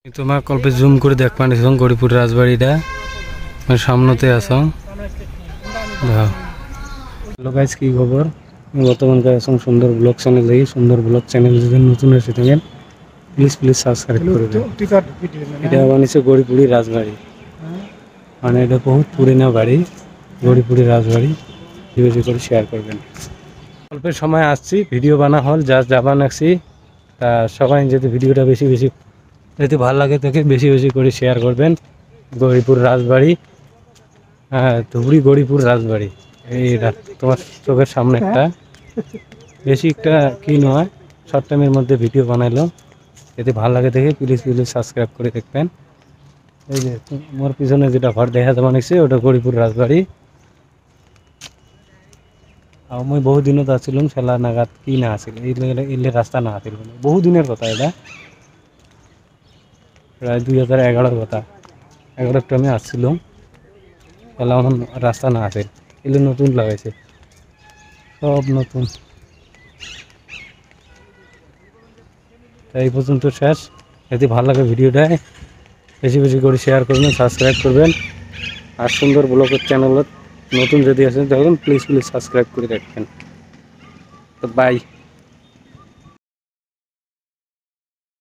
তোমার কল্পে জুম করে দেখ পানিস গরিপুর রাজবাড়িটা সামনেতে আস হ্যালো গাইস কি খবর বর্তমান আসুন সুন্দর ব্লগ চ্যানেল দেখি সুন্দর ব্লগ চ্যানেল যদি নতুন এসে থাকেন প্লিজ সাবস্ক্রাইব করে দেন। এটা বানিয়েছে গরিপুরি রাজবাড়ি, মানে এটা বহুত পুরোনো বাড়ি, গরিপুরি রাজবাড়ি। বেশি করে শেয়ার করবেন। অল্পের সময় আসছি, ভিডিও বানা হল জাস্ট যাবান আসছি। তা সবাই যদি ভিডিওটা বেশি যদি ভালো লাগে তাকে বেশি করে শেয়ার করবেন। গরিপুর রাজবাড়ি, হ্যাঁ ধুবড়ি গরিপুর রাজবাড়ি, এই তোমার চোখের সামনে একটা বেশি একটা কি নয়, শর্ট টাইমের মধ্যে ভিডিও বানাইলো। যদি ভালো লাগে দেখে প্লিজ সাবস্ক্রাইব করে দেখবেন। এই যে আমার পিছনে যেটা ঘর দেখা যাওয়া নিচ্ছে ওটা গরিপুর রাজবাড়ি। আর মই বহুদিনত আসছিলাম খেলা নাগাদ কি না আসছিল এলে রাস্তা না আসছিল, বহুদিনের কথা, এটা প্রায় 2011 কথা। 11 টাইমে আসছিলাম খেলা, এখন রাস্তা না আসে, এলে নতুন লাগাইছে, সব নতুন। এই পর্যন্ত শেষ। যদি ভালো লাগে ভিডিওটায় বেশি করে শেয়ার করবেন, সাবস্ক্রাইব করবেন। আর সুন্দর ব্লগের চ্যানেলত নতুন যদি আসেন তখন প্লিজ সাবস্ক্রাইব করে রাখবেন। তো বাই।